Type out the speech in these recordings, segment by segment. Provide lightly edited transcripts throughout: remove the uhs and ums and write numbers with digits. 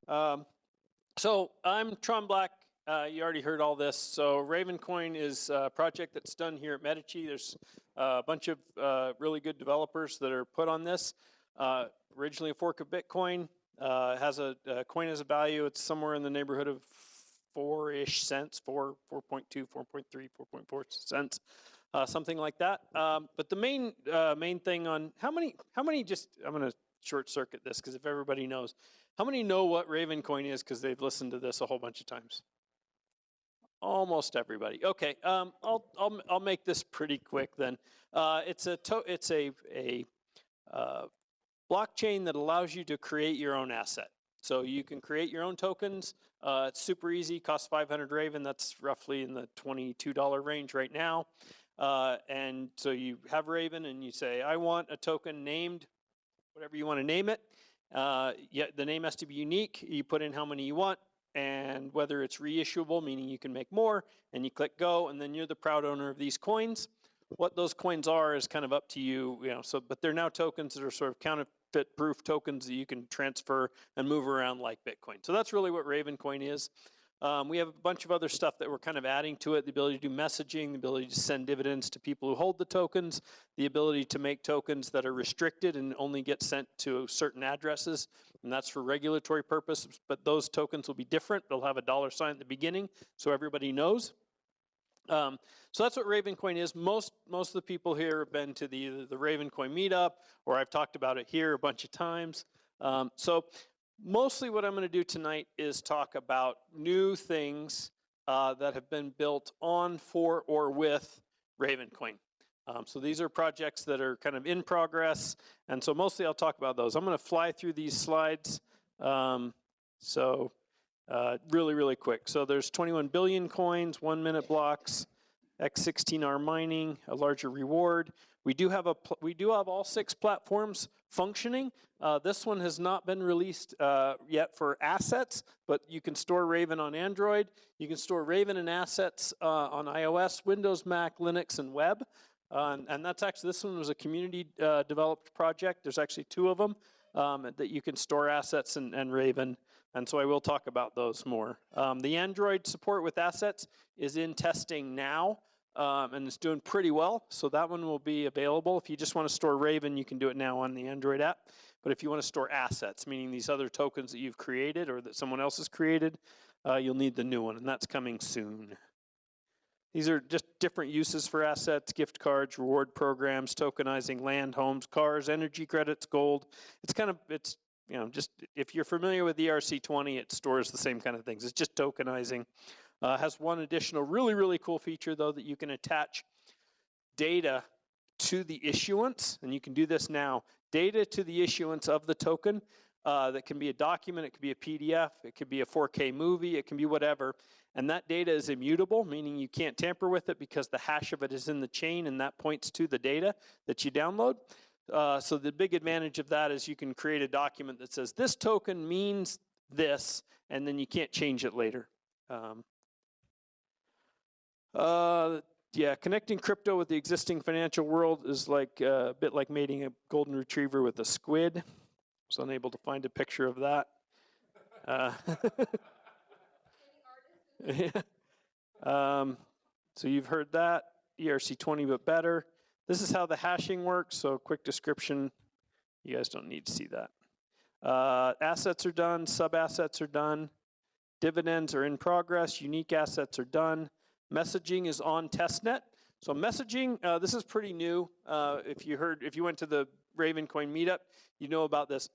So I'm Tron Black. You already heard all this. So Ravencoin is a project that's done here at Medici. There's a bunch of really good developers that are put on this. Originally a fork of Bitcoin. Has a coin as a value. It's somewhere in the neighborhood of 4-ish cents, 4.2, 4.3, 4.4 cents, something like that. But the main thing on how many just, I'm going to short circuit this because if everybody knows, how many know what Ravencoin is because they've listened to this a whole bunch of times? Almost everybody. Okay, I'll make this pretty quick then. It's a blockchain that allows you to create your own asset. So you can create your own tokens. It's super easy. Costs 500 Raven. That's roughly in the $22 range right now. And so you have Raven, and you say, I want a token named whatever you want to name it. Yeah, the name has to be unique. You put in how many you want, and whether it's reissuable, meaning you can make more, and you click go, and then you're the proud owner of these coins. What those coins are is kind of up to you, So, but they're now tokens that are sort of counterfeit-proof tokens that you can transfer and move around like Bitcoin. So that's really what Ravencoin is. We have a bunch of other stuff that we're kind of adding to it, the ability to do messaging, the ability to send dividends to people who hold the tokens, the ability to make tokens that are restricted and only get sent to certain addresses, and that's for regulatory purposes, but those tokens will be different. They'll have a $ at the beginning so everybody knows. So that's what Ravencoin is. Most of the people here have been to the Ravencoin Meetup, or I've talked about it here a bunch of times. So mostly what I'm going to do tonight is talk about new things that have been built on, for, or with Ravencoin. So these are projects that are kind of in progress, and so mostly I'll talk about those. I'm going to fly through these slides. Really quick. So there's 21 billion coins, 1-minute blocks, x16R mining, a larger reward. We do have all 6 platforms functioning. This one has not been released yet for assets, but you can store Raven on Android. You can store Raven and assets on iOS, Windows, Mac, Linux, and web. And that's actually, this one was a community developed project. There's actually 2 of them that you can store assets and Raven. And so I will talk about those more. The Android support with assets is in testing now, and it's doing pretty well. So that one will be available. If you just want to store Raven, you can do it now on the Android app. But if you want to store assets, meaning these other tokens that you've created or that someone else has created, you'll need the new one, and that's coming soon. These are just different uses for assets: gift cards, reward programs, tokenizing land, homes, cars, energy credits, gold. It's just if you're familiar with ERC20, it stores the same kind of things. It's just tokenizing. Has one additional really cool feature, though, that you can attach data to the issuance, and you can do this now. Data to the issuance of the token. That can be a document, it could be a PDF, it could be a 4K movie, it can be whatever. And that data is immutable, meaning you can't tamper with it because the hash of it is in the chain, and that points to the data that you download. So the big advantage of that is you can create a document that says this token means this, and then you can't change it later. Yeah, connecting crypto with the existing financial world is like a bit like mating a golden retriever with a squid. I was unable to find a picture of that. So you've heard that, ERC20 but better. This is how the hashing works, so quick description. You guys don't need to see that. Assets are done, sub-assets are done, dividends are in progress, unique assets are done. Messaging is on testnet. So messaging, this is pretty new. If you went to the Ravencoin Meetup, you know about this.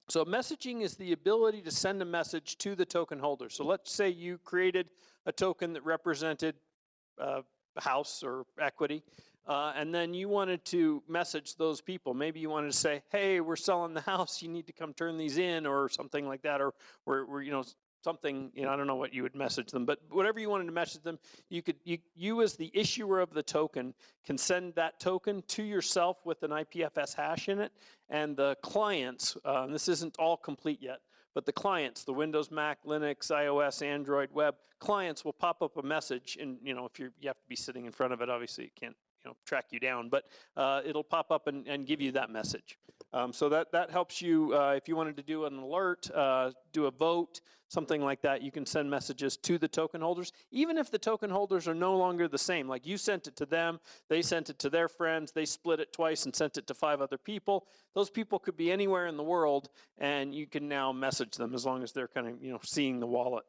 So messaging is the ability to send a message to the token holder. So let's say you created a token that represented a house or equity, and then you wanted to message those people. Maybe you wanted to say, hey, we're selling the house, you need to come turn these in, or something like that, or we're something, I don't know what you would message them, but whatever you wanted to message them, you as the issuer of the token can send that token to yourself with an IPFS hash in it, and the clients, this isn't all complete yet, but the clients, the Windows, Mac, Linux, iOS, Android, web clients will pop up a message, and if you have to be sitting in front of it, obviously it can't track you down, but it'll pop up and give you that message. So that helps you, if you wanted to do an alert, do a vote, something like that, you can send messages to the token holders, even if the token holders are no longer the same. Like you sent it to them, they sent it to their friends, they split it twice and sent it to 5 other people. Those people could be anywhere in the world, and you can now message them as long as they're kind of, seeing the wallet.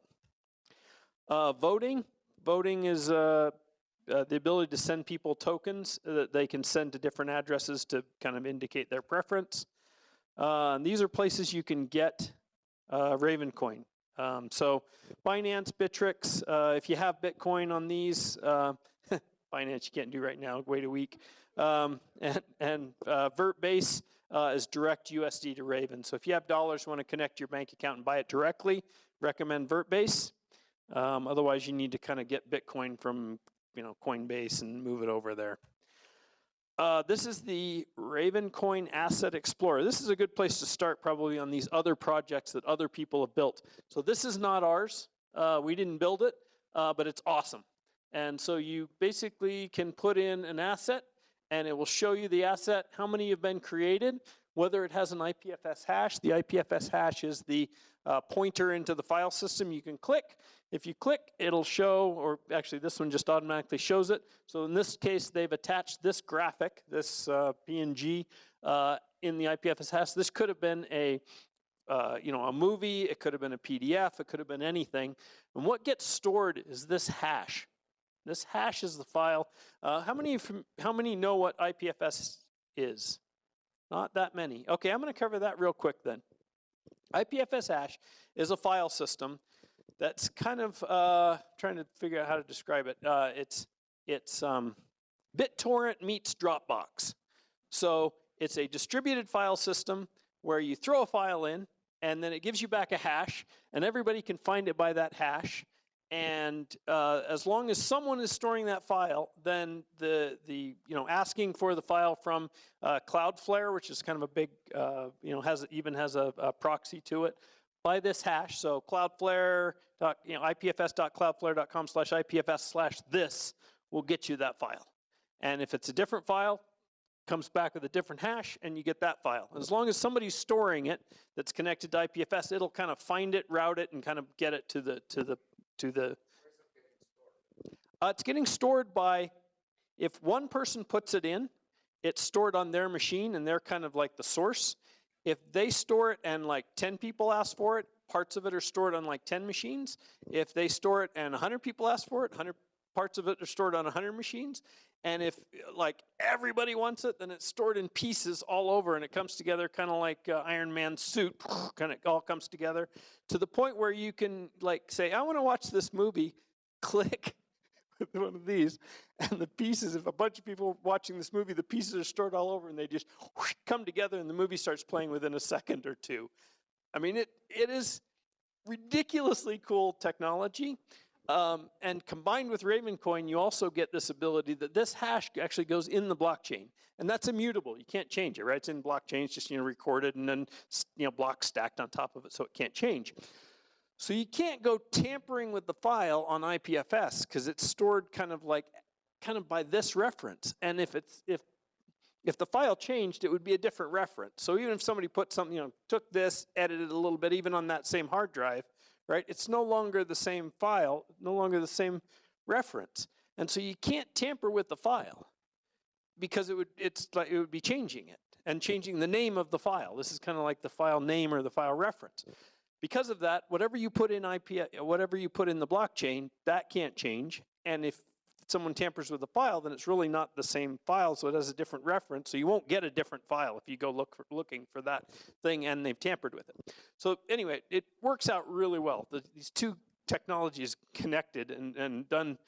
Voting is the ability to send people tokens that they can send to different addresses to kind of indicate their preference. These are places you can get Ravencoin. So Binance, Bittrex, if you have Bitcoin on these, Binance you can't do right now, wait a week. And VertBase is direct USD to Raven. So if you have dollars, want to connect your bank account and buy it directly, recommend VertBase. Otherwise, you need to kind of get Bitcoin from Coinbase and move it over there. This is the Ravencoin Asset Explorer. This is a good place to start probably on these other projects that other people have built. So this is not ours. We didn't build it, but it's awesome. And so you basically can put in an asset, and it will show you the asset, how many have been created, whether it has an IPFS hash. The IPFS hash is the pointer into the file system. You can click. If you click, it'll show, or actually this one just automatically shows it. So in this case, they've attached this graphic, this PNG in the IPFS hash. This could have been a movie, it could have been a PDF, it could have been anything. And what gets stored is this hash. This hash is the file. How many know what IPFS is? Not that many. Okay, I'm going to cover that real quick then. IPFS hash is a file system that's kind of trying to figure out how to describe it. It's BitTorrent meets Dropbox. So it's a distributed file system where you throw a file in, and then it gives you back a hash, and everybody can find it by that hash. And as long as someone is storing that file, then the asking for the file from Cloudflare, which is kind of a big has a proxy to it, by this hash. So Cloudflare, ipfs.cloudflare.com/ipfs/this will get you that file. And if it's a different file, comes back with a different hash, and you get that file. As long as somebody's storing it that's connected to IPFS, it'll kind of find it, route it, and kind of get it to the. It's getting stored by, if one person puts it in, it's stored on their machine, and they're kind of like the source. If they store it and like 10 people ask for it, parts of it are stored on like 10 machines. If they store it and 100 people ask for it, 100 parts of it are stored on 100 machines. And if like everybody wants it, then it's stored in pieces all over, and it comes together kind of like Iron Man's suit, kind of all comes together to the point where you can like say, I want to watch this movie, click with one of these, and the pieces, if a bunch of people are watching this movie, the pieces are stored all over, and they just come together, and the movie starts playing within a second or two. I mean, it is ridiculously cool technology. And combined with Ravencoin, you also get this ability that this hash actually goes in the blockchain, and that's immutable. You can't change it, right? It's in blockchain. It's just recorded and then blocks stacked on top of it, so it can't change. So you can't go tampering with the file on IPFS because it's stored kind of by this reference. And if the file changed, it would be a different reference. So even if somebody put something, took this, edited a little bit, even on that same hard drive, right? It's no longer the same file, no longer the same reference. And so you can't tamper with the file because it would be changing it and changing the name of the file. This is kind of like the file name or the file reference. Because of that, whatever you put in the blockchain, that can't change. And if someone tampers with the file, then it's really not the same file, so it has a different reference. So you won't get a different file if you go looking for that thing and they've tampered with it. So anyway, it works out really well. These two technologies connected and done,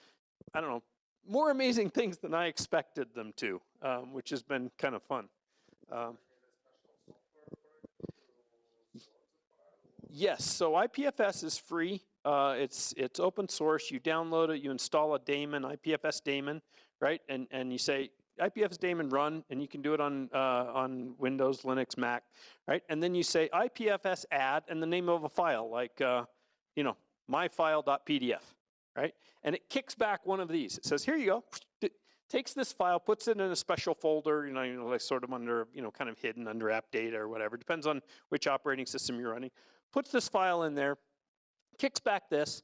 I don't know, more amazing things than I expected them to, which has been kind of fun. Yes, so IPFS is free. It's open source. You download it, you install a daemon, IPFS daemon, right? And you say IPFS daemon run, and you can do it on Windows, Linux, Mac, right? And then you say IPFS add and the name of a file, like myfile.pdf, right? And it kicks back one of these. It says, here you go. takes this file, puts it in a special folder, like sort of under, kind of hidden under app data or whatever, depends on which operating system you're running, puts this file in there, kicks back this,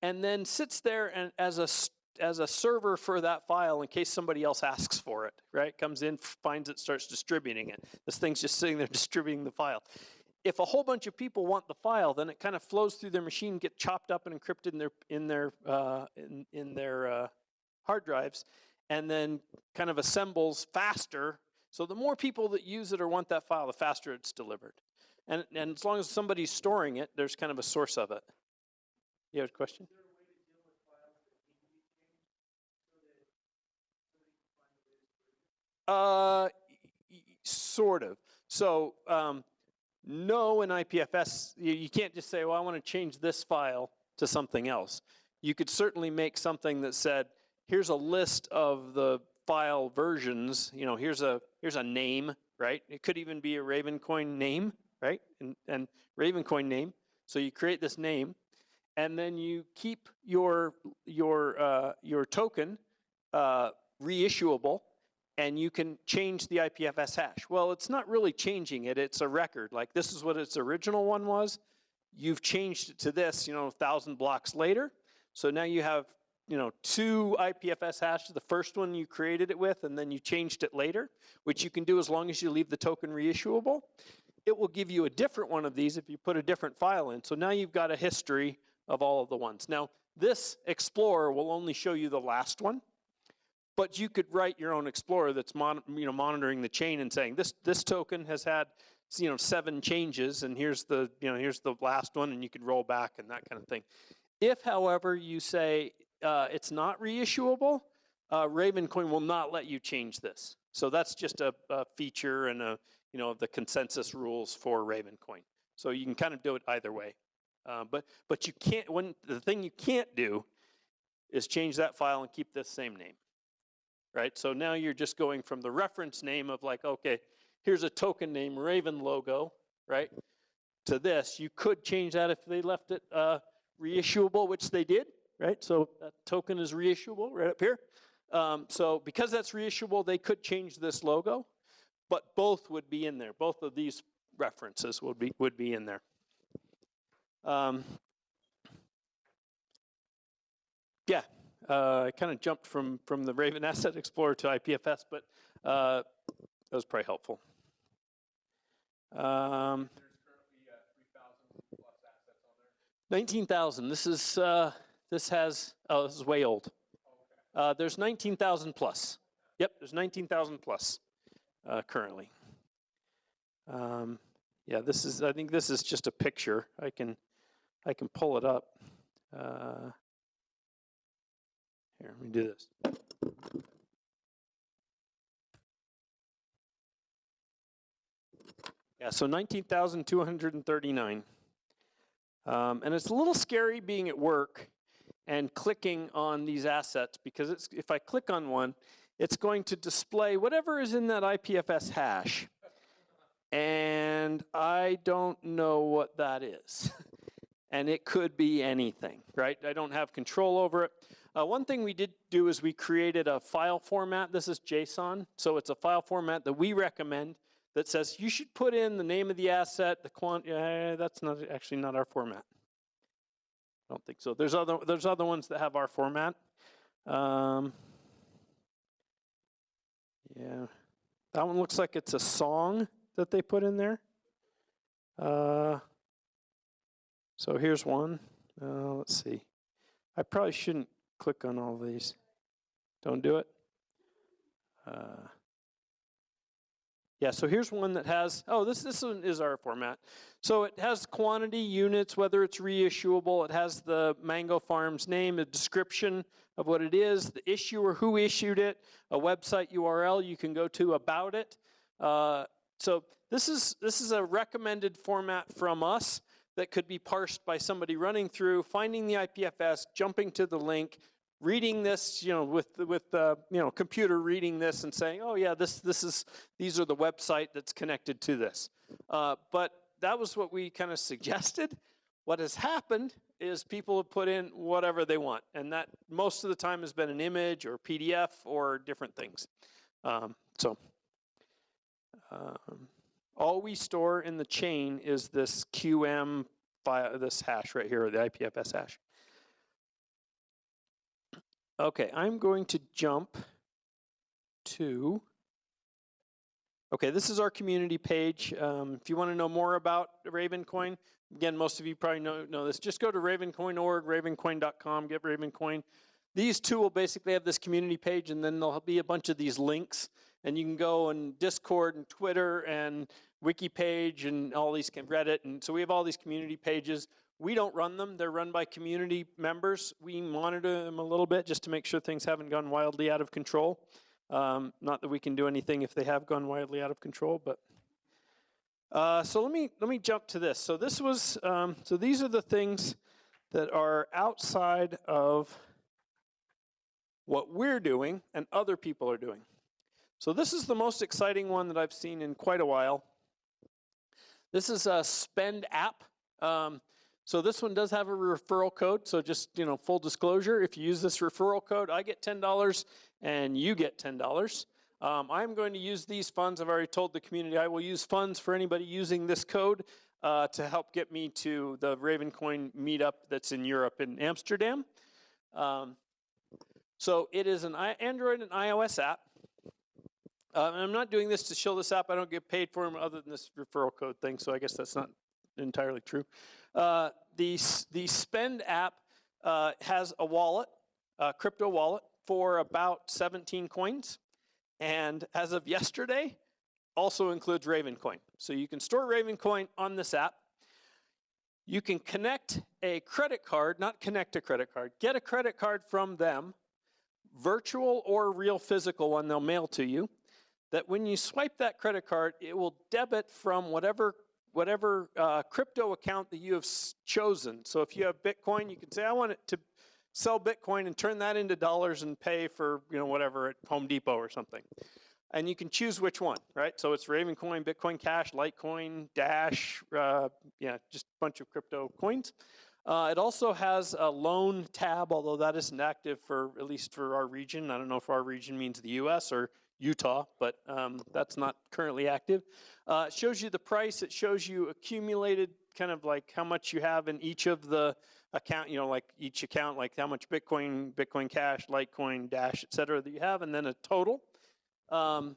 and then sits there and as a server for that file in case somebody else asks for it, right? Comes in, finds it, starts distributing it. This thing's just sitting there distributing the file. If a whole bunch of people want the file, then it kind of flows through their machine, get chopped up and encrypted in their hard drives, and then kind of assembles faster. So the more people that use it or want that file, the faster it's delivered. And as long as somebody's storing it, there's kind of a source of it. You have a question? Sort of. So no, in IPFS, you can't just say, well, I want to change this file to something else. You could certainly make something that said, here's a list of the file versions. Here's a name, right? It could even be a Ravencoin name, right? And Ravencoin name. So you create this name, and then you keep your token reissuable, and you can change the IPFS hash. Well, it's not really changing it. It's a record. Like, this is what its original one was. You've changed it to this, 1,000 blocks later. So now you have, 2 IPFS hashes. The first one you created it with, and then you changed it later, which you can do as long as you leave the token reissuable. It will give you a different one of these if you put a different file in. So now you've got a history of all of the ones. Now, this Explorer will only show you the last one. But you could write your own Explorer that's monitoring the chain and saying this token has had 7 changes, and here's the last one, and you could roll back and that kind of thing. If, however, you say it's not reissuable, Ravencoin will not let you change this. So that's just a feature and the consensus rules for Ravencoin. So you can kind of do it either way, but you can't. The thing you can't do is change that file and keep this same name. Right, so now you're just going from the reference name of like, okay, here's a token name, Raven logo, right, to this. You could change that if they left it reissuable, which they did, right? So that token is reissuable right up here. So because that's reissuable, they could change this logo, but both would be in there. Both of these references would be in there. Yeah. I kind of jumped from the Raven Asset Explorer to IPFS, but that was probably helpful. There's currently 3,000 plus assets on there. 19,000. This is way old. Okay. There's 19,000 plus. Yep, there's 19,000 plus currently. Yeah, I think this is just a picture. I can pull it up. Here, let me do this. Yeah, so 19,239. And it's a little scary being at work and clicking on these assets, because if I click on one, it's going to display whatever is in that IPFS hash. And I don't know what that is. And it could be anything, right? I don't have control over it. One thing we did do is we created a file format. This is JSON, so it's a file format that we recommend that says you should put in the name of the asset, the that's actually not our format. I don't think so. There's other ones that have our format. Yeah, that one looks like it's a song that they put in there. So here's one. Let's see. I probably shouldn't click on all these. Don't do it. Yeah, so here's one that has, this one is our format. So it has quantity, units, whether it's reissuable. It has the Mango Farms name, a description of what it is, the issuer, who issued it, a website URL you can go to about it. So this is a recommended format from us that could be parsed by somebody running through, finding the IPFS, jumping to the link, reading this, with computer reading this and saying, oh yeah, these are the website that's connected to this. But that was what we kind of suggested. What has happened is people have put in whatever they want, and that most of the time has been an image or PDF or different things. All we store in the chain is this QM file, this hash right here, the IPFS hash. Okay, I'm going to jump to, okay, this is our community page. If you want to know more about Ravencoin, again, most of you probably know this, just go to ravencoin.org, ravencoin.com, get Ravencoin. These two will basically have this community page, and then there'll be a bunch of these links, and you can go on Discord and Twitter and Wiki page and all these, Reddit, and so we have all these community pages. We don't run them. They're run by community members. We monitor them a little bit just to make sure things haven't gone wildly out of control. Not that we can do anything if they have gone wildly out of control, but so let me jump to this. So this was so these are the things that are outside of what we're doing and other people are doing. So this is the most exciting one that I've seen in quite a while. This is a spend app. So this one does have a referral code. So just, full disclosure, if you use this referral code, I get $10 and you get $10. I'm going to use these funds. I've already told the community I will use funds for anybody using this code to help get me to the Ravencoin Meetup that's in Europe in Amsterdam. So it is an Android and iOS app. And I'm not doing this to show this app. I don't get paid for them other than this referral code thing, so I guess that's not entirely true. The Spend app has a wallet, a crypto wallet, for about 17 coins. And as of yesterday, also includes Ravencoin. So you can store Ravencoin on this app. You can connect a credit card, not connect a credit card, get a credit card from them, virtual or real physical one they'll mail to you, that when you swipe that credit card, it will debit from whatever crypto account that you have chosen. So if you have Bitcoin, you can say, I want it to sell Bitcoin and turn that into dollars and pay for, whatever at Home Depot or something. And you can choose which one, right? So it's Ravencoin, Bitcoin Cash, Litecoin, Dash, just a bunch of crypto coins. It also has a loan tab, although that isn't active at least for our region. I don't know if our region means the US or Utah, but that's not currently active. It shows you the price. It shows you accumulated, kind of like how much you have in each of the account, like each account, like how much Bitcoin, Bitcoin Cash, Litecoin, Dash, et cetera, that you have, and then a total. But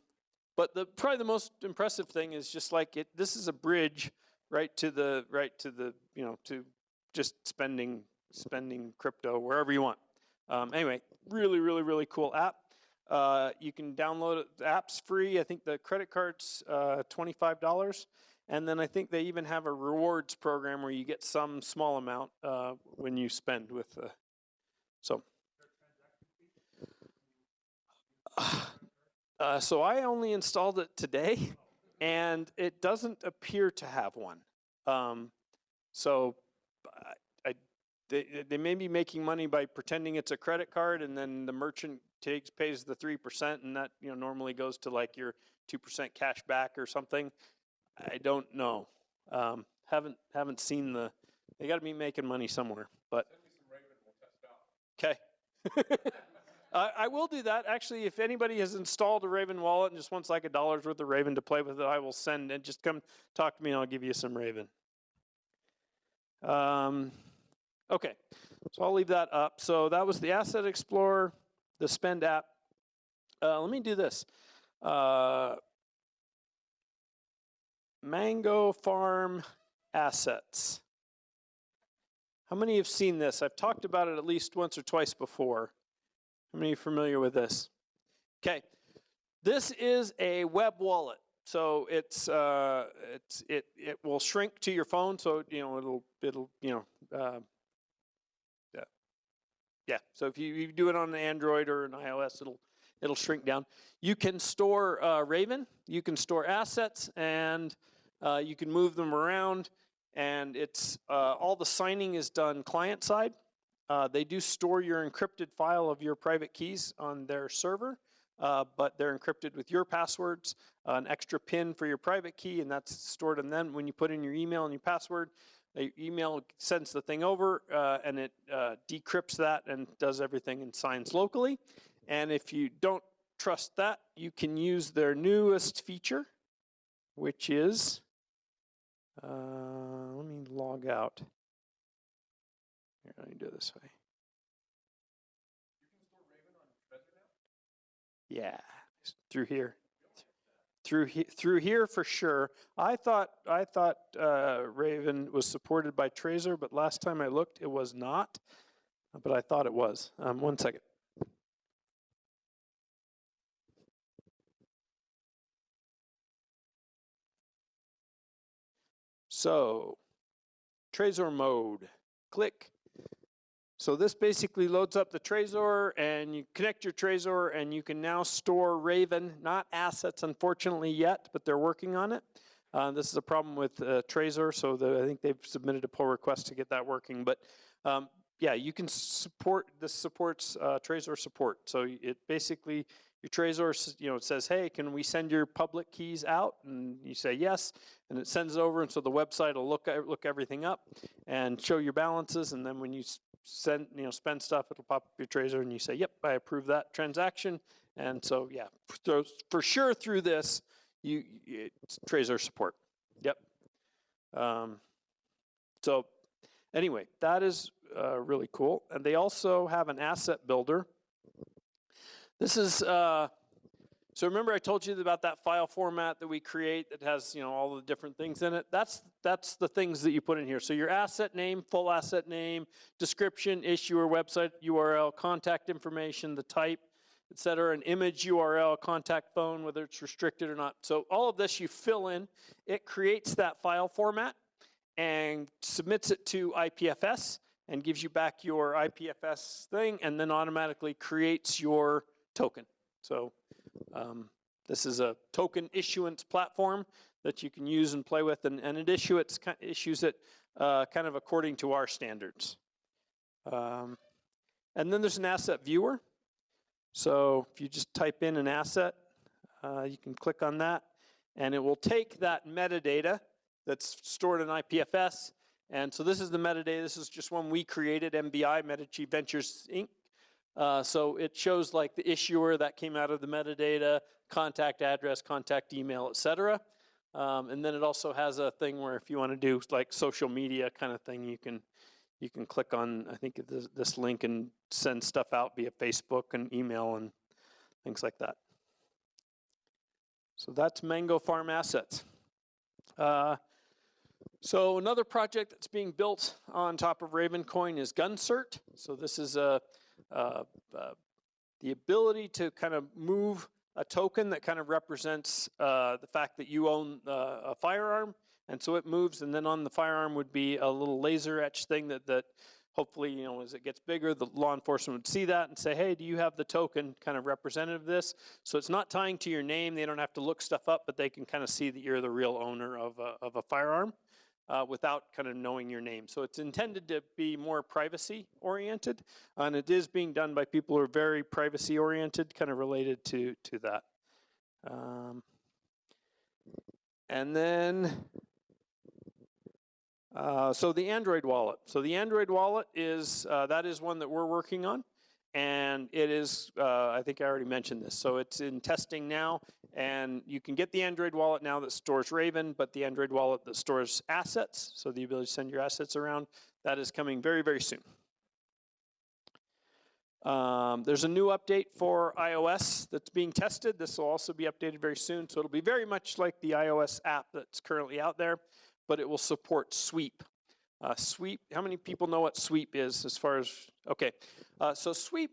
probably the most impressive thing is just like this is a bridge right to to just spending crypto wherever you want. Anyway, really, really, really cool app. You can download it. The app's free. I think the credit card's $25. And then I think they even have a rewards program where you get some small amount when you spend with so I only installed it today, and it doesn't appear to have one. They may be making money by pretending it's a credit card, and then the merchant pays the 3%, and that normally goes to like your 2% cash back or something. I don't know. Haven't seen they got to be making money somewhere. But okay. I will do that. Actually, if anybody has installed a Raven wallet and just wants like $1 worth of Raven to play with it, I will send and just come talk to me and I'll give you some Raven. Okay, so I'll leave that up. So that was the Asset Explorer, the Spend app. Let me do this. Mango Farm Assets. How many have seen this? I've talked about it at least once or twice before. How many are familiar with this? Okay, this is a web wallet. So it will shrink to your phone. So So if you do it on an Android or an iOS, it'll shrink down. You can store Raven. You can store assets, and you can move them around. And it's all the signing is done client side. They do store your encrypted file of your private keys on their server, but they're encrypted with your passwords, an extra PIN for your private key, and that's stored in them when you put in your email and your password. Email sends the thing over, and it decrypts that and does everything and signs locally. And if you don't trust that, you can use their newest feature, which is, let me log out. Here, let me do it this way. You can store Raven on Trezor now? Yeah, through here. Through here for sure. I thought Raven was supported by Trezor, but last time I looked, it was not. But I thought it was. 1 second. So, Trezor mode. Click. So this basically loads up the Trezor, and you connect your Trezor, and you can now store Raven, not assets unfortunately yet, but they're working on it. This is a problem with Trezor, so I think they've submitted a pull request to get that working. But yeah, you can support, this supports Trezor support. So it basically, your Trezor, it says, hey, can we send your public keys out? And you say yes, and it sends it over, and so the website will look everything up and show your balances, and then when you spend stuff, it'll pop up your Trezor, and you say, yep, I approve that transaction. And so yeah, so for sure through this, it's Trezor support. Yep. So anyway, that is really cool. And they also have an asset builder. This is, so remember I told you about that file format that we create that has all the different things in it? That's the things that you put in here. So your asset name, full asset name, description, issuer, website URL, contact information, the type, etc., an image URL, contact phone, whether it's restricted or not. So all of this you fill in. It creates that file format and submits it to IPFS and gives you back your IPFS thing, and then automatically creates your token. So this is a token issuance platform that you can use and play with, and it issues it kind of according to our standards. And then there's an asset viewer. So if you just type in an asset, you can click on that, and it will take that metadata that's stored in IPFS. And so this is the metadata. This is just one we created, MBI, Medici Ventures Inc. So it shows like the issuer that came out of the metadata, contact address, contact email, etc. And then it also has a thing where if you want to do like social media kind of thing, you can click on, I think, this link and send stuff out via Facebook and email and things like that. So that's Mango Farm Assets. So another project that's being built on top of Ravencoin is Cert. So this is the ability to kind of move a token that kind of represents the fact that you own a firearm. And so it moves, and then on the firearm would be a little laser etch thing that hopefully, as it gets bigger, the law enforcement would see that and say, hey, do you have the token kind of representative of this? So it's not tying to your name. They don't have to look stuff up, but they can kind of see that you're the real owner of a firearm without kind of knowing your name. So it's intended to be more privacy oriented, and it is being done by people who are very privacy oriented, kind of related to that. And then, so the Android wallet. So the Android wallet is, that is one that we're working on. And it is, I think I already mentioned this. So it's in testing now. And you can get the Android wallet now that stores Raven, but the Android wallet that stores assets, so the ability to send your assets around, that is coming very, very soon. There's a new update for iOS that's being tested. This will also be updated very soon. So it'll be very much like the iOS app that's currently out there, but it will support Sweep. Sweep, how many people know what Sweep is as far as, okay. So Sweep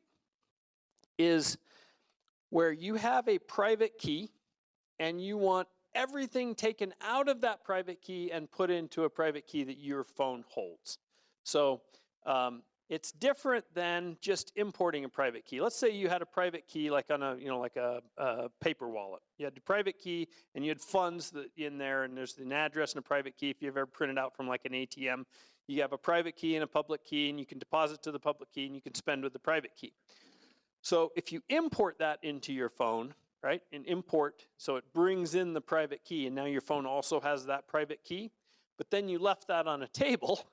is where you have a private key and you want everything taken out of that private key and put into a private key that your phone holds. So it's different than just importing a private key. Let's say you had a private key like on a, like a paper wallet. You had the private key and you had funds in there, and there's an address and a private key. If you've ever printed out from like an ATM, you have a private key and a public key, and you can deposit to the public key and you can spend with the private key. So if you import that into your phone, right, and import, so it brings in the private key, and now your phone also has that private key. but then you left that on a table,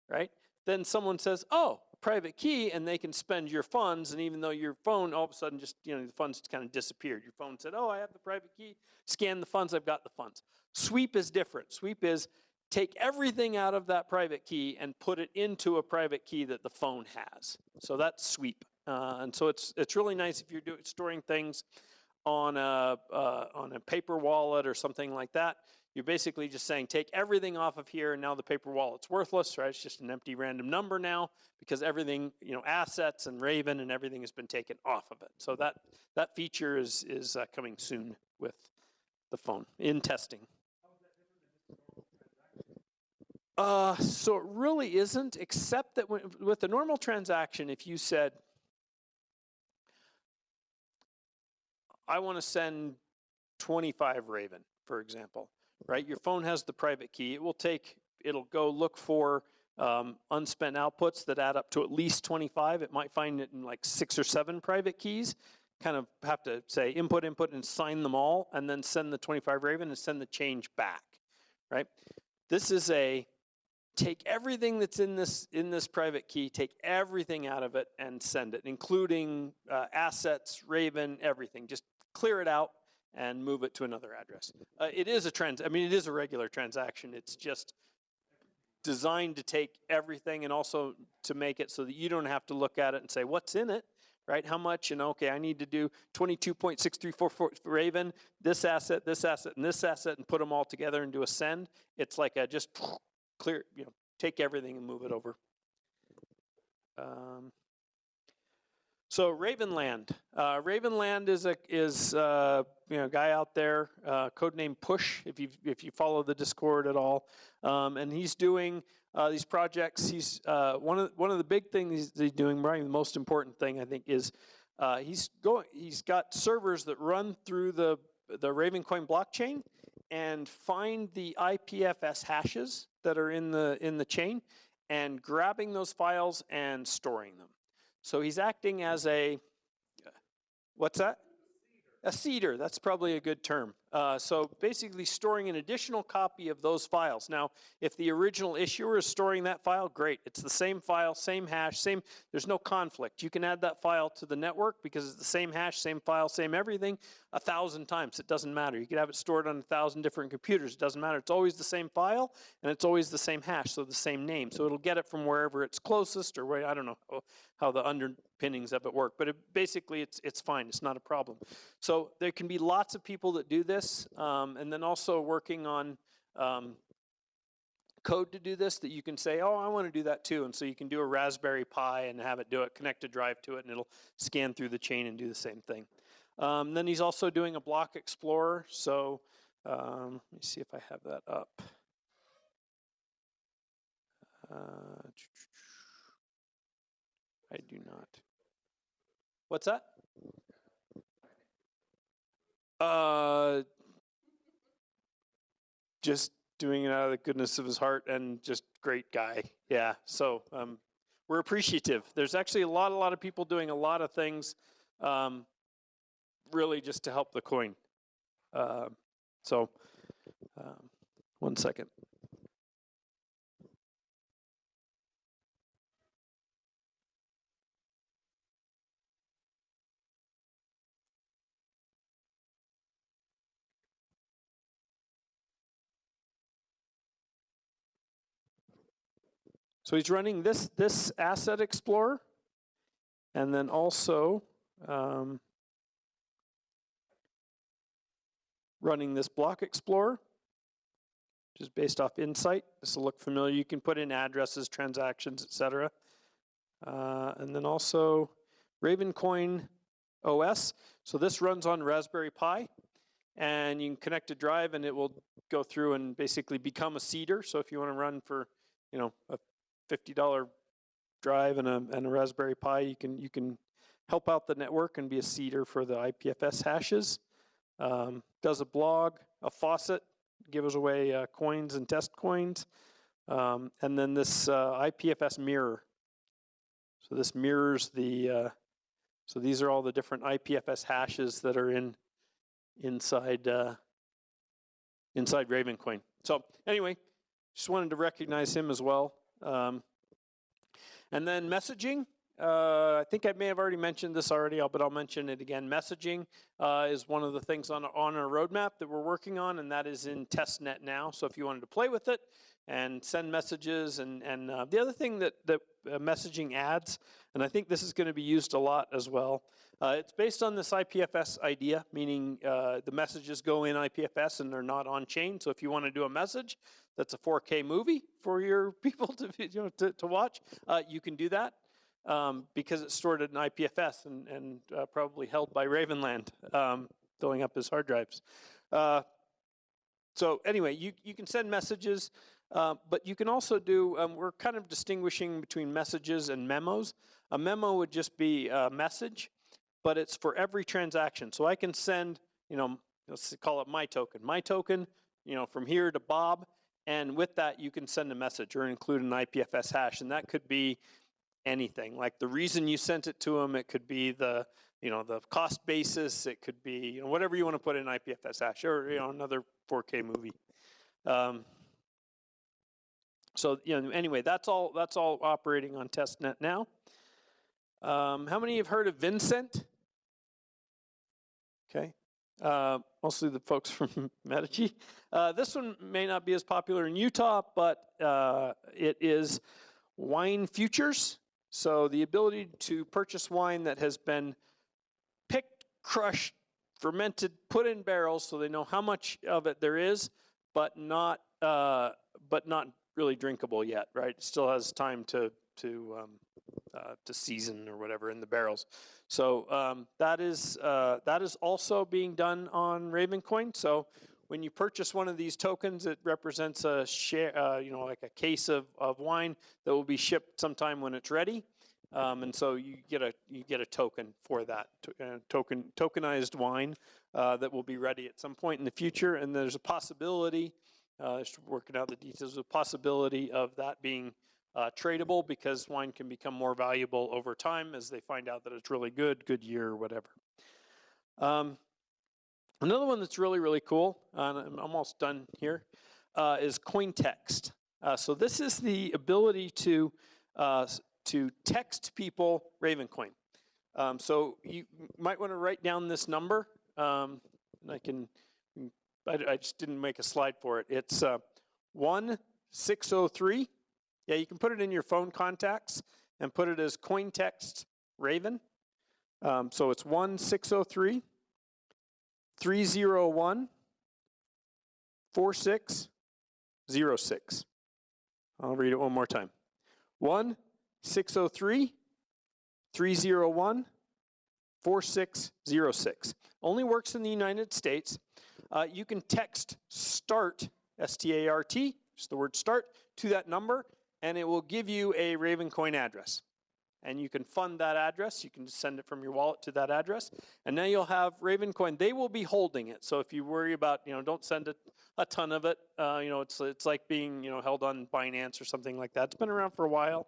right? Then someone says, oh, a private key, and they can spend your funds, and even though your phone all of a sudden just, the funds kind of disappeared. Your phone said, oh, I have the private key, scan the funds, I've got the funds. Sweep is different. Sweep is take everything out of that private key and put it into a private key that the phone has. So that's sweep. And so it's really nice if you're storing things on a paper wallet or something like that. You're basically just saying, take everything off of here, and now the paper wallet's worthless, right? It's just an empty random number now because everything, assets and Raven and everything has been taken off of it. So that feature is coming soon with the phone in testing. So it really isn't, except that with the normal transaction, if you said, I want to send 25 Raven, for example, right? Your phone has the private key. It'll go look for unspent outputs that add up to at least 25. It might find it in like 6 or 7 private keys. Kind of have to say input, and sign them all, and then send the 25 Raven and send the change back, right? This is take everything that's in this private key, take everything out of it and send it, including assets, Raven, everything. Just clear it out and move it to another address. It is a regular transaction. It's just designed to take everything and also to make it so that you don't have to look at it and say, what's in it, right? How much? And okay, I need to do 22.6344 Raven, this asset, and this asset, and put them all together and do a send. It's like a just clear, take everything and move it over. So Ravenland. Ravenland is a guy out there, codename Push, if you follow the Discord at all, and he's doing these projects. He's one of the big things he's doing. Probably the most important thing I think is he's got servers that run through the Ravencoin blockchain and find the IPFS hashes that are in the chain and grabbing those files and storing them. So he's acting as what's that? A seeder, that's probably a good term. So basically storing an additional copy of those files. Now, if the original issuer is storing that file, great. It's the same file, same hash, there's no conflict. You can add that file to the network because it's the same hash, same file, same everything, 1,000 times. It doesn't matter. You could have it stored on 1,000 different computers. It doesn't matter. It's always the same file, and it's always the same hash, so the same name. So it'll get it from wherever it's closest, or I don't know how the underpinnings of it work, but basically it's fine. It's not a problem. So there can be lots of people that do this, and then also working on code to do this that you can say, oh, I want to do that too. And so you can do a Raspberry Pi and have it do it, connect a drive to it, and it'll scan through the chain and do the same thing. Then he's also doing a block explorer. So let me see if I have that up. I do not. What's that? Just doing it out of the goodness of his heart, and just great guy. Yeah, so we're appreciative. There's actually a lot of people doing a lot of things really just to help the coin. One second. So he's running this Asset Explorer, and then also running this Block Explorer, which is based off Insight. This will look familiar. You can put in addresses, transactions, etc. And then also Ravencoin OS. So this runs on Raspberry Pi, and you can connect a drive, and it will go through and basically become a seeder. So if you want to run for, a $50 drive and a Raspberry Pi, you can help out the network and be a seeder for the IPFS hashes. Does a blog, a faucet, gives away coins and test coins, and then this IPFS mirror. So this mirrors the. So these are all the different IPFS hashes that are inside Ravencoin. So anyway, Just wanted to recognize him as well. And then messaging. I think I may have already mentioned this already, but I'll mention it again. Messaging is one of the things on our roadmap that we're working on, and that is in testnet now. So if you wanted to play with it and send messages, and the other thing that messaging adds, and I think this is going to be used a lot as well, it's based on this IPFS idea, meaning the messages go in IPFS and they're not on chain. So if you want to do a message that's a 4K movie for your people to watch, you can do that. Because it's stored in IPFS and probably held by Ravenland, filling up his hard drives. So anyway, you can send messages, but you can also do, we're kind of distinguishing between messages and memos. A memo would just be a message, but it's for every transaction. So I can send, let's call it my token, from here to Bob, and with that you can send a message or include an IPFS hash, and that could be anything, like the reason you sent it to them. It could be the cost basis. It could be whatever you want to put in IPFS hash, or another 4K movie. So anyway, that's all operating on testnet now. How many have heard of Vincent? Okay, mostly the folks from Medici. This one may not be as popular in Utah, but it is wine futures. So the ability to purchase wine that has been picked, crushed, fermented, put in barrels, so they know how much of it there is, but not really drinkable yet, right? It still has time to season or whatever in the barrels. So that is also being done on Ravencoin. So when you purchase one of these tokens, it represents a share, like a case of wine that will be shipped sometime when it's ready, and so you get a token for that tokenized wine that will be ready at some point in the future. And there's a possibility, just working out the details, a possibility of that being tradable, because wine can become more valuable over time as they find out that it's really good year or whatever. Another one that's really, really cool, and I'm almost done here, is Cointext. So this is the ability to text people Ravencoin. So you might want to write down this number. And I just didn't make a slide for it. It's 1603. Yeah, you can put it in your phone contacts and put it as Cointext Raven. So it's 1603. 301 4606. I'll read it one more time. 1603 301 4606. Only works in the United States. You can text START, S-T-A-R-T, just the word START, to that number, and it will give you a Ravencoin address. And you can fund that address. You can just send it from your wallet to that address. And now you'll have Ravencoin. They will be holding it. So if you worry about, don't send a ton of it. It's like being, held on Binance or something like that. It's been around for a while.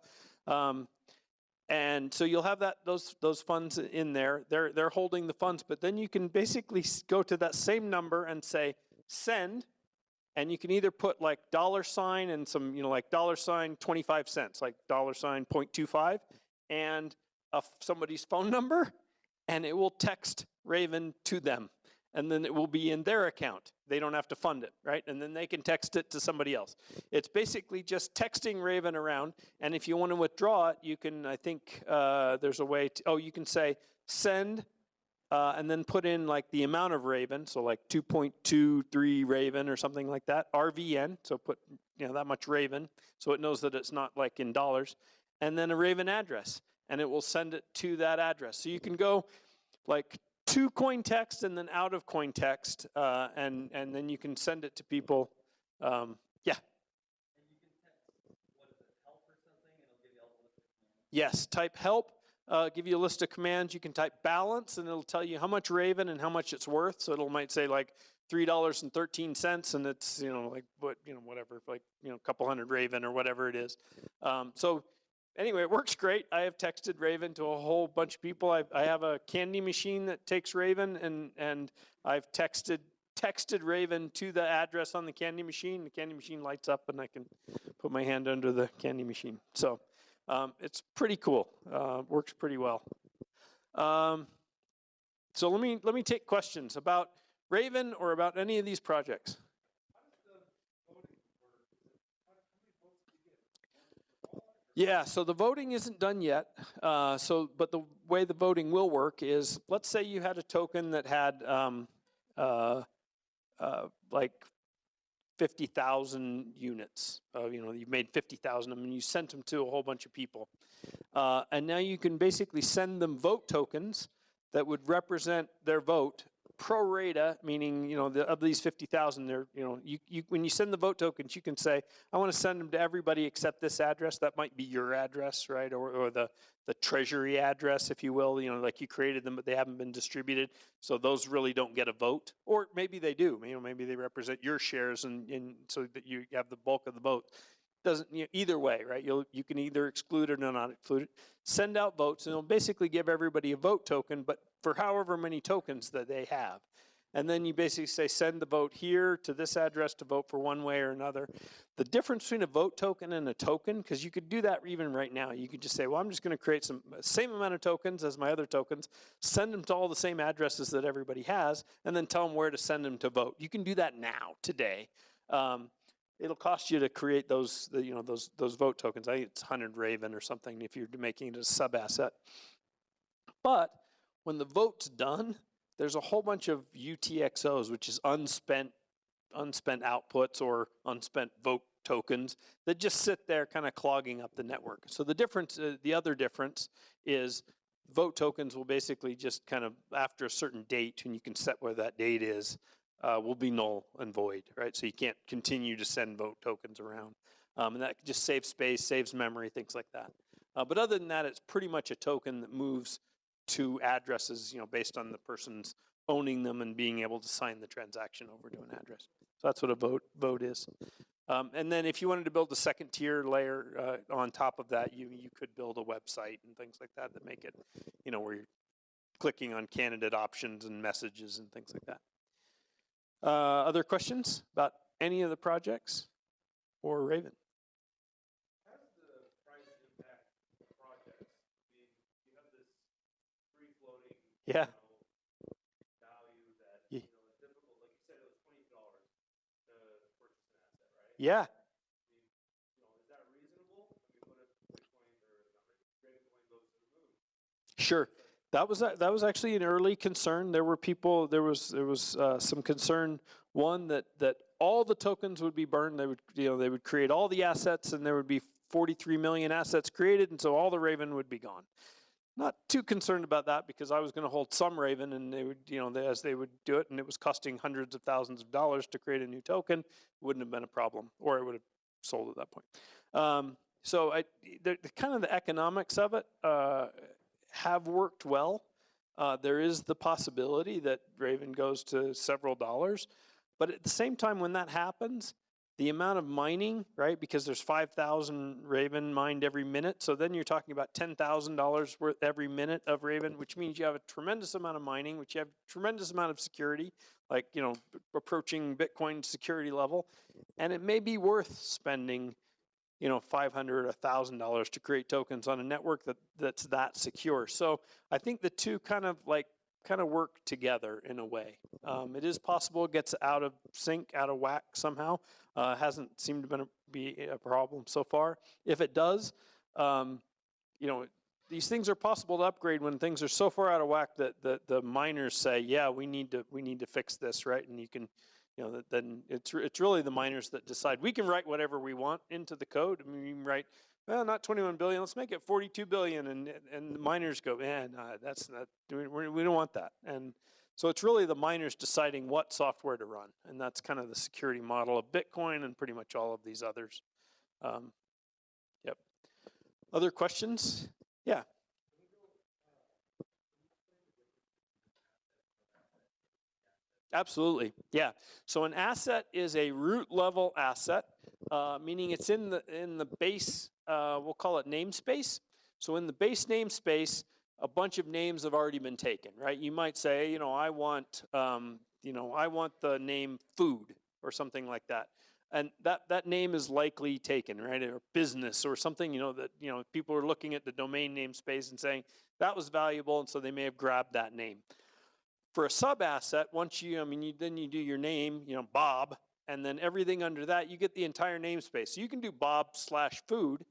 And so you'll have those funds in there. They're holding the funds. But then you can basically go to that same number and say, send. And you can either put like $ and some, like $ 25 cents, like $ 0.25. And somebody's phone number, and it will text Raven to them. And then it will be in their account. They don't have to fund it, right? And then they can text it to somebody else. It's basically just texting Raven around. And if you want to withdraw it, you can, I think there's a way to, you can say send, and then put in like the amount of Raven, so like 2.23 Raven or something like that, RVN, so put that much Raven, so it knows that it's not like in dollars. And then a Raven address, and it will send it to that address. So you can go like to Cointext and then out of Cointext, and then you can send it to people. Yeah. And you can text, what is it, help or something, and it'll give you all the list of commands. Yes, type help, give you a list of commands. You can type balance, and it'll tell you how much Raven and how much it's worth. So it might say like $3.13, and it's like whatever, like a couple hundred Raven or whatever it is. So anyway, it works great. I have texted Raven to a whole bunch of people. I have a candy machine that takes Raven, and I've texted texted Raven to the address on the candy machine. The candy machine lights up, and I can put my hand under the candy machine. So it's pretty cool. Works pretty well. So let me take questions about Raven or about any of these projects. Yeah, so the voting isn't done yet. But the way the voting will work is, let's say you had a token that had like 50,000 units. You made 50,000 of them and you sent them to a whole bunch of people. And now you can basically send them vote tokens that would represent their vote pro rata, meaning of these 50,000, when you send the vote tokens, you can say, I want to send them to everybody except this address. That might be your address, right, or the treasury address, if you will. Like you created them, but they haven't been distributed, so those really don't get a vote. Or maybe they do. Maybe they represent your shares, and so that you have the bulk of the vote. Doesn't either way, right? You can either exclude it or not exclude it. Send out votes, and it'll basically give everybody a vote token, but for however many tokens that they have. And then you basically say, send the vote here to this address to vote for one way or another. The difference between a vote token and a token, because you could do that even right now. You could just say, well, I'm just going to create same amount of tokens as my other tokens, send them to all the same addresses that everybody has, and then tell them where to send them to vote. You can do that now, today. It'll cost you to create those vote tokens. I think it's 100 Raven or something if you're making it a sub asset. But when the vote's done, there's a whole bunch of UTXOs, which is unspent outputs or unspent vote tokens that just sit there kind of clogging up the network. So the difference, the other difference is vote tokens will basically just kind of, after a certain date, and you can set where that date is, will be null and void, right? So you can't continue to send vote tokens around. And that just saves space, saves memory, things like that. But other than that, it's pretty much a token that moves to addresses, based on the person's owning them and being able to sign the transaction over to an address. So that's what a vote is. And then if you wanted to build a second tier layer on top of that, you could build a website and things like that make it, where you're clicking on candidate options and messages and things like that. Other questions about any of the projects or Raven? How does the price impact projects? I mean, you have this free floating Yeah. value that Yeah. Is difficult. Like you said, it was $20 to purchase an asset, right? Yeah. I mean, is that reasonable? I mean, what if Bitcoin or Ravencoin goes to the moon? Sure. That was actually an early concern. There were people. There was some concern. One that all the tokens would be burned. They would create all the assets, and there would be 43 million assets created, and so all the Raven would be gone. Not too concerned about that because I was going to hold some Raven, and they would as they would do it, and it was costing hundreds of thousands of dollars to create a new token. It wouldn't have been a problem, or it would have sold at that point. So kind of the economics of it have worked well. There is the possibility that Raven goes to several dollars, but at the same time, when that happens, the amount of mining, right? Because there's 5,000 Raven mined every minute, so then you're talking about $10,000 worth every minute of Raven, which means you have a tremendous amount of mining, which you have a tremendous amount of security, like approaching Bitcoin security level, and it may be worth spending $500, $1,000 to create tokens on a network that's that secure. So I think the two kind of work together in a way. It is possible it gets out of sync, out of whack somehow. Hasn't seemed to be a problem so far. If it does, these things are possible to upgrade when things are so far out of whack that the miners say, yeah, we need to fix this, right? And you can. Then it's really the miners that decide. We can write whatever we want into the code. I mean, we can write, well, not 21 billion, let's make it 42 billion, and the miners go, man, that's not. We don't want that. And so it's really the miners deciding what software to run, and that's kind of the security model of Bitcoin and pretty much all of these others. Yep. Other questions? Yeah. Absolutely, yeah. So an asset is a root level asset, meaning it's in the base. We'll call it namespace. So in the base namespace, a bunch of names have already been taken, right? You might say, I want I want the name food or something like that. And that name is likely taken, right? Or business or something, that, people are looking at the domain name space and saying that was valuable. And so they may have grabbed that name. For a sub asset, once then you do your name, Bob, and then everything under that, you get the entire namespace. So you can do Bob/food,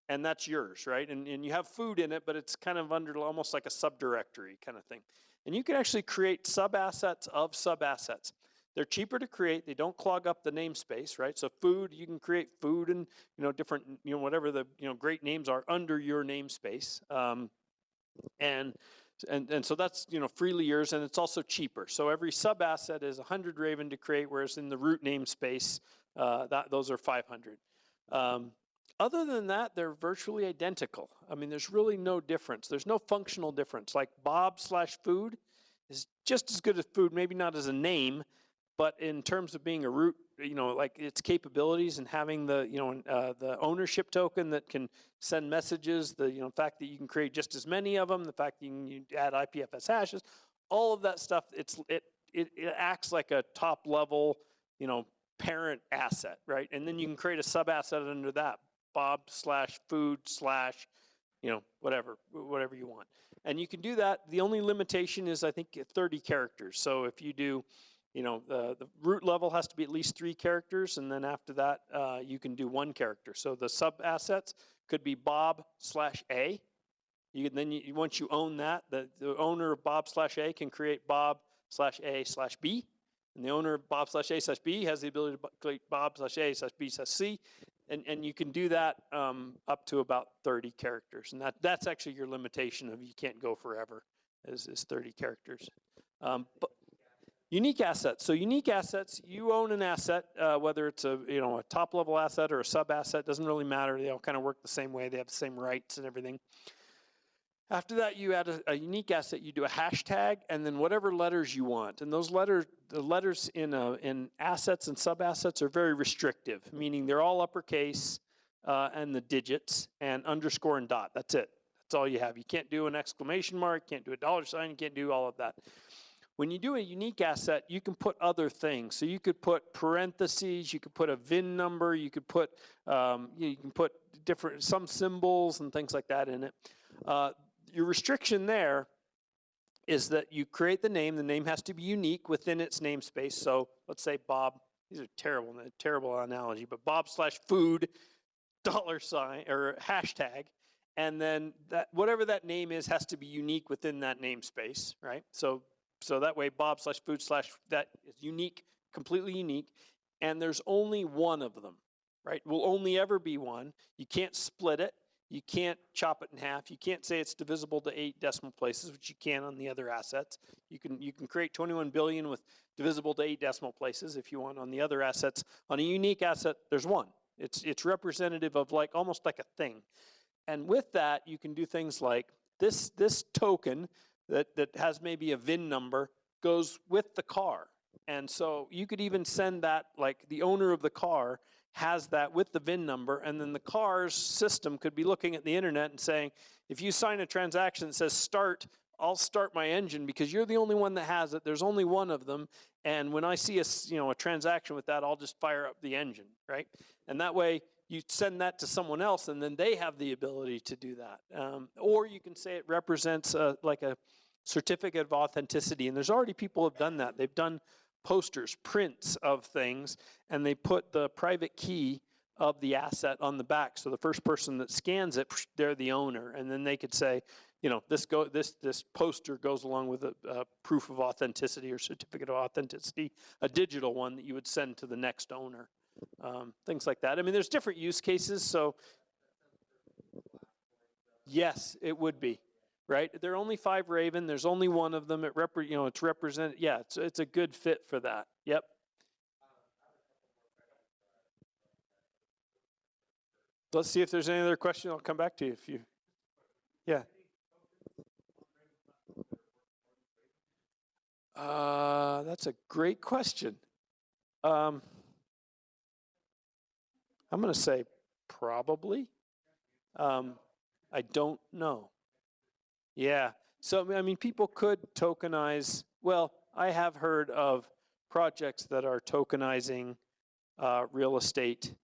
and that's yours, right? And you have food in it, but it's kind of under almost like a subdirectory kind of thing. And you can actually create sub-assets of sub-assets. They're cheaper to create. They don't clog up the namespace, right? So food, you can create food and, different, whatever the, great names are under your namespace. And so that's, freely yours, and it's also cheaper. So every sub-asset is 100 Raven to create, whereas in the root namespace, those are 500. Other than that, they're virtually identical. I mean, there's really no difference. There's no functional difference. Like Bob/food is just as good as food, maybe not as a name, but in terms of being a root, like its capabilities and having the ownership token that can send messages, the fact that you can create just as many of them, the fact that you can add IPFS hashes, all of that stuff, it acts like a top level, parent asset, right? And then you can create a sub asset under that, Bob/food/ whatever you want. And you can do that. The only limitation is, I think, 30 characters. So if you do, the root level has to be at least 3 characters, and then after that, you can do 1 character. So the sub assets could be Bob/A. Once you own that, the owner of Bob/A can create Bob/A/B. And the owner of Bob/A/B has the ability to create Bob/A/B/C. And you can do that up to about 30 characters. And that's actually your limitation of you can't go forever, is 30 characters. But unique assets. So unique assets, you own an asset, whether it's a top level asset or a sub asset, doesn't really matter. They all kind of work the same way. They have the same rights and everything. After that, you add a unique asset. You do a hashtag, and then whatever letters you want. And those letters, the letters in assets and sub-assets are very restrictive, meaning they're all uppercase and the digits and underscore and dot. That's it. That's all you have. You can't do an exclamation mark, can't do a $sign, you can't do all of that. When you do a unique asset, you can put other things. So you could put parentheses, you could put a VIN number, you could put some symbols and things like that in it. Your restriction there is that you create the name has to be unique within its namespace. So let's say Bob, these are terrible analogy, but Bob/food $sign or hashtag, and then that whatever that name is has to be unique within that namespace, right? So that way Bob/food/ that is unique, completely unique, and there's only one of them, right? Will only ever be one. You can't split it. You can't chop it in half. You can't say it's divisible to 8 decimal places, which you can on the other assets. You can create 21 billion with divisible to 8 decimal places if you want on the other assets. On a unique asset, there's one. It's representative of almost like a thing. And with that, you can do things like this token that has maybe a VIN number goes with the car. And so you could even send that, like the owner of the car has that with the VIN number, and then the car's system could be looking at the internet and saying, if you sign a transaction that says start, I'll start my engine because you're the only one that has it. There's only one of them, and when I see a transaction with that, I'll just fire up the engine, right? And that way you send that to someone else, and then they have the ability to do that. Or you can say it represents like a certificate of authenticity, and there's already people who have done that. They've done posters, prints of things, and they put the private key of the asset on the back. So the first person that scans it, they're the owner, and then they could say, this poster goes along with a proof of authenticity or certificate of authenticity, a digital one that you would send to the next owner. Things like that. I mean, there's different use cases. So yes, it would be. Right? There are only 5 Raven. There's only one of them. It's represented. Yeah, it's a good fit for that. Yep. Let's see if there's any other question. I'll come back to you if you. Yeah. That's a great question. I'm going to say probably. I don't know. Yeah. So, I mean, people could tokenize. Well, I have heard of projects that are tokenizing real estate,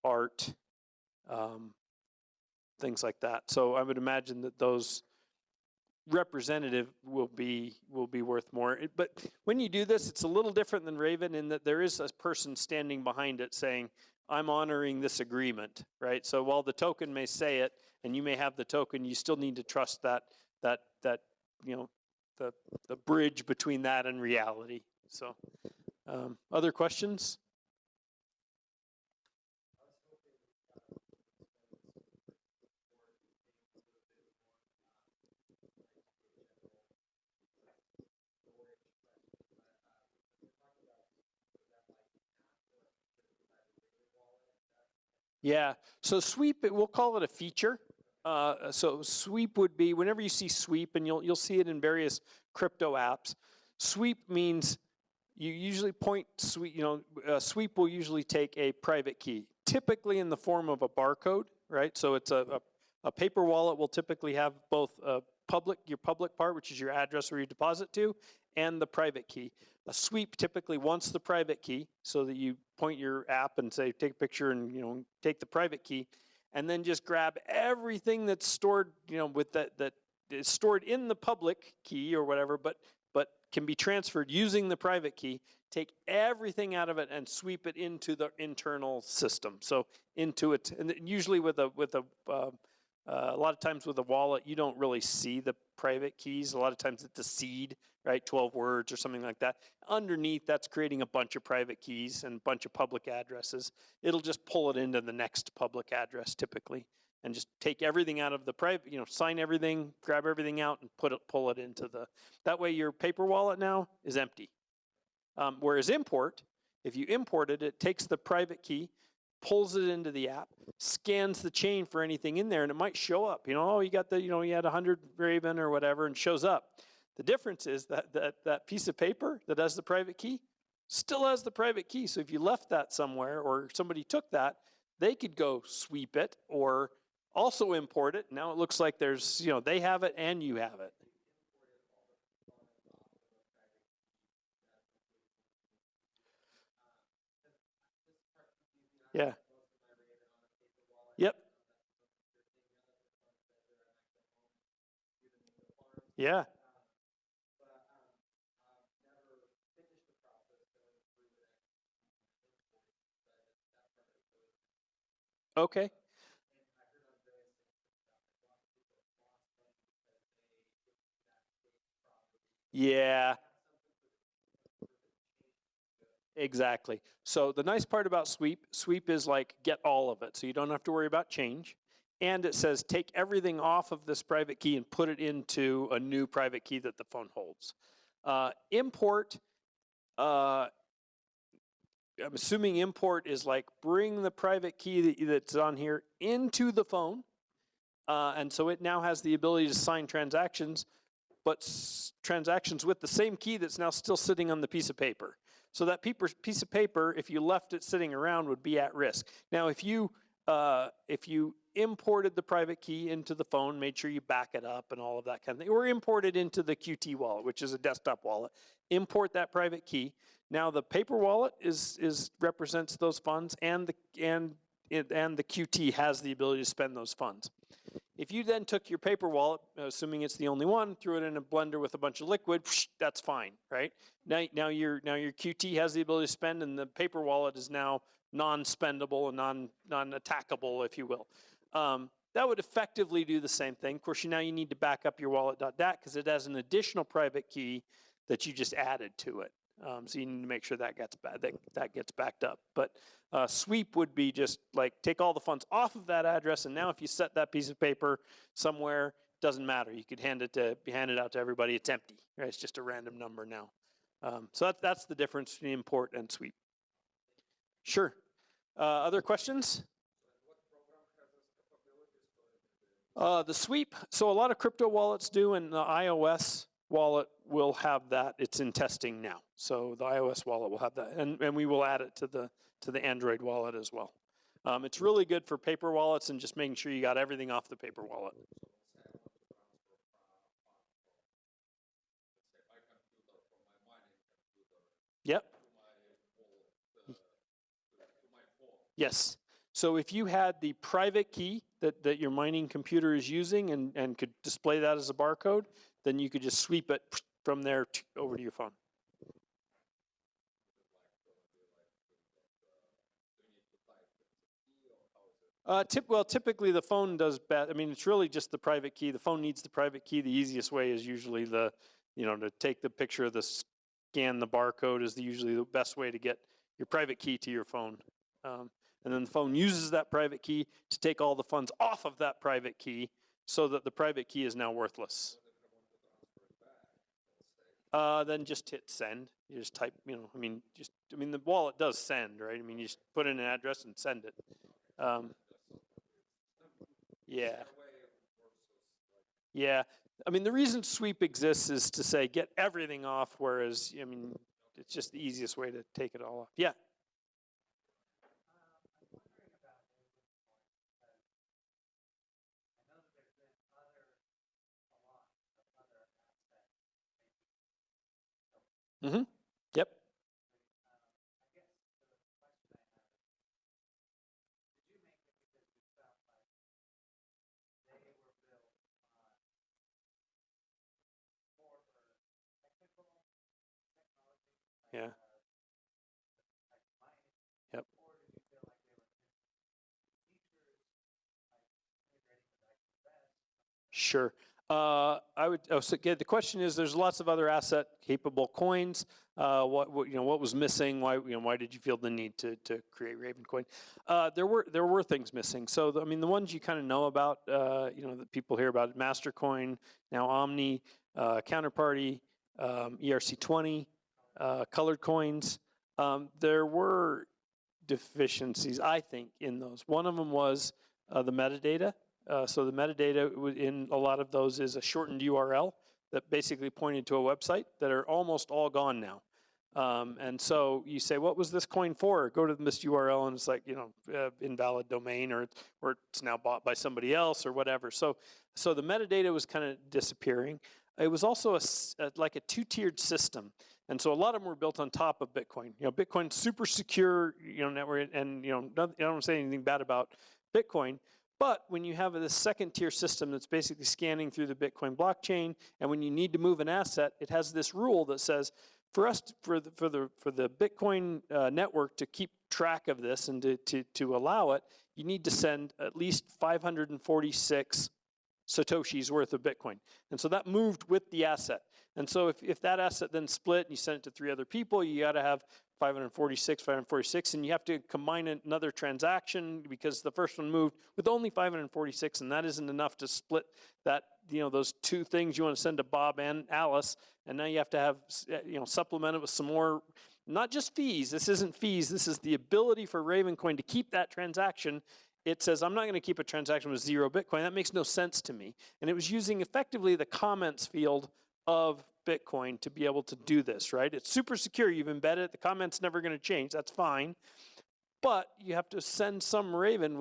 art, things like that. So I would imagine that those representative will be worth more. But when you do this, it's a little different than Raven in that there is a person standing behind it saying, I'm honoring this agreement, right? So while the token may say it and you may have the token, you still need to trust that you know, the bridge between that and reality. So other questions? Yeah, so sweep, we'll call it a feature. So sweep would be, whenever you see sweep, and you'll see it in various crypto apps, sweep means you usually point sweep, sweep will usually take a private key, typically in the form of a barcode, right? So it's a paper wallet will typically have both your public part, which is your address where you deposit to, and the private key. A sweep typically wants the private key, so that you point your app and say, take a picture and take the private key, and then just grab everything that's stored, with that is stored in the public key or whatever, but can be transferred using the private key. Take everything out of it and sweep it into the internal system. So into it, and usually with a lot of times with a wallet, you don't really see the private keys. A lot of times it's a seed, right? 12 words or something like that. Underneath, that's creating a bunch of private keys and a bunch of public addresses. It'll just pull it into the next public address typically, and just take everything out of the private, sign everything, grab everything out, and pull it into the. That way, your paper wallet now is empty. Whereas import, if you import it, it takes the private key, pulls it into the app, scans the chain for anything in there, and it might show up. Oh, you got you had 100 Raven or whatever, and shows up. The difference is that piece of paper that has the private key still has the private key. So if you left that somewhere or somebody took that, they could go sweep it or also import it. Now it looks like there's, they have it and you have it. Yeah. Yep. Yeah. Okay. Yeah. Exactly. So the nice part about sweep is like get all of it. So you don't have to worry about change. And it says take everything off of this private key and put it into a new private key that the phone holds. Import, I'm assuming import is like bring the private key that's on here into the phone. And so it now has the ability to sign transactions, but transactions with the same key that's now still sitting on the piece of paper. So that piece of paper, if you left it sitting around, would be at risk. Now, if you imported the private key into the phone, made sure you back it up and all of that kind of thing, or imported into the QT wallet, which is a desktop wallet, import that private key. Now the paper wallet represents those funds, and the QT has the ability to spend those funds. If you then took your paper wallet, assuming it's the only one, threw it in a blender with a bunch of liquid, that's fine, right? Now your QT has the ability to spend, and the paper wallet is now non-spendable and non-attackable, if you will. That would effectively do the same thing. Of course, now you need to back up your wallet.dat because it has an additional private key that you just added to it. So you need to make sure that gets backed up. But sweep would be just like take all the funds off of that address, and now if you set that piece of paper somewhere, doesn't matter. You could hand it out to everybody. It's empty. Right? It's just a random number now. So that's the difference between import and sweep. Sure. Other questions? The sweep. So a lot of crypto wallets do, and the iOS wallet will have that. It's in testing now. So the iOS wallet will have that, and we will add it to the Android wallet as well. It's really good for paper wallets and just making sure you got everything off the paper wallet. Yep. Yes. So if you had the private key that your mining computer is using and could display that as a barcode, then you could just sweep it from there over to your phone. Well, typically the phone does best. I mean, it's really just the private key. The phone needs the private key. The easiest way is usually to take the picture of the scan the barcode is usually the best way to get your private key to your phone. And then the phone uses that private key to take all the funds off of that private key so that the private key is now worthless. Then just hit send. You just type, the wallet does send, right? I mean, you just put in an address and send it. Yeah. Yeah. I mean, the reason sweep exists is to say get everything off, whereas, it's just the easiest way to take it all off. Yeah. Mm-hmm. Yep. Yeah. Yep. Sure. The question is, there's lots of other asset capable coins. What was missing? Why did you feel the need to create Ravencoin? There were things missing. So the ones you kind of know about, that people hear about, Mastercoin, now Omni, Counterparty, ERC20, colored coins. There were deficiencies, I think, in those. One of them was the metadata. So the metadata in a lot of those is a shortened URL that basically pointed to a website that are almost all gone now. And so you say, what was this coin for? Go to this URL and it's like, invalid domain, or it's now bought by somebody else or whatever. So the metadata was kind of disappearing. It was also like a two-tiered system. And so a lot of them were built on top of Bitcoin. Bitcoin's super secure, network, and I don't say anything bad about Bitcoin. But when you have this second tier system that's basically scanning through the Bitcoin blockchain, and when you need to move an asset, it has this rule that says, for the Bitcoin network to keep track of this and to allow it, you need to send at least 546 Satoshis worth of Bitcoin. And so that moved with the asset. And so if that asset then split and you send it to 3 other people, you got to have 546, and you have to combine another transaction because the first one moved with only 546, and that isn't enough to split that, those 2 things you want to send to Bob and Alice, and now you have to have, supplement it with some more, not just fees. This isn't fees. This is the ability for Ravencoin to keep that transaction. It says, I'm not going to keep a transaction with 0 Bitcoin. That makes no sense to me. And it was using effectively the comments field of Bitcoin to be able to do this, right? It's super secure. You've embedded it. The comment's never going to change. That's fine. But you have to send some Satoshis,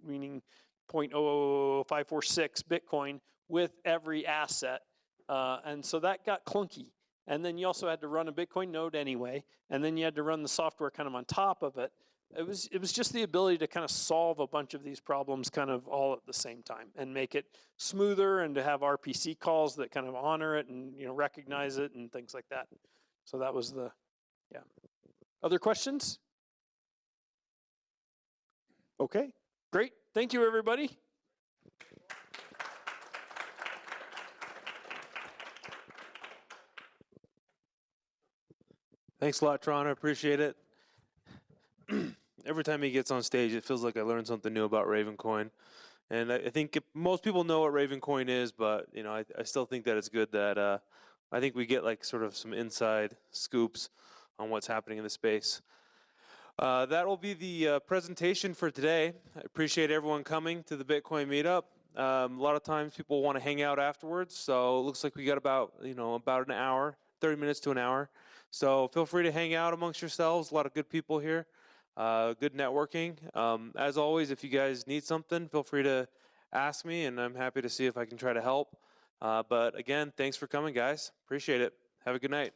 meaning 0.00546 Bitcoin with every asset. And so that got clunky. And then you also had to run a Bitcoin node anyway. And then you had to run the software kind of on top of it. It was just the ability to kind of solve a bunch of these problems kind of all at the same time and make it smoother, and to have RPC calls that kind of honor it and recognize it and things like that. So that was yeah. Other questions? Okay, great. Thank you, everybody. Thanks a lot, Tron. I appreciate it. Every time he gets on stage, it feels like I learned something new about Ravencoin. And I think most people know what Ravencoin is, but I still think that it's good that I think we get like sort of some inside scoops on what's happening in the space. That will be the presentation for today. I appreciate everyone coming to the Bitcoin Meetup. A lot of times people want to hang out afterwards, so it looks like we got about an hour, 30 minutes to an hour. So feel free to hang out amongst yourselves. A lot of good people here. Good networking. As always, if you guys need something, feel free to ask me, and I'm happy to see if I can try to help. But again, thanks for coming, guys. Appreciate it. Have a good night.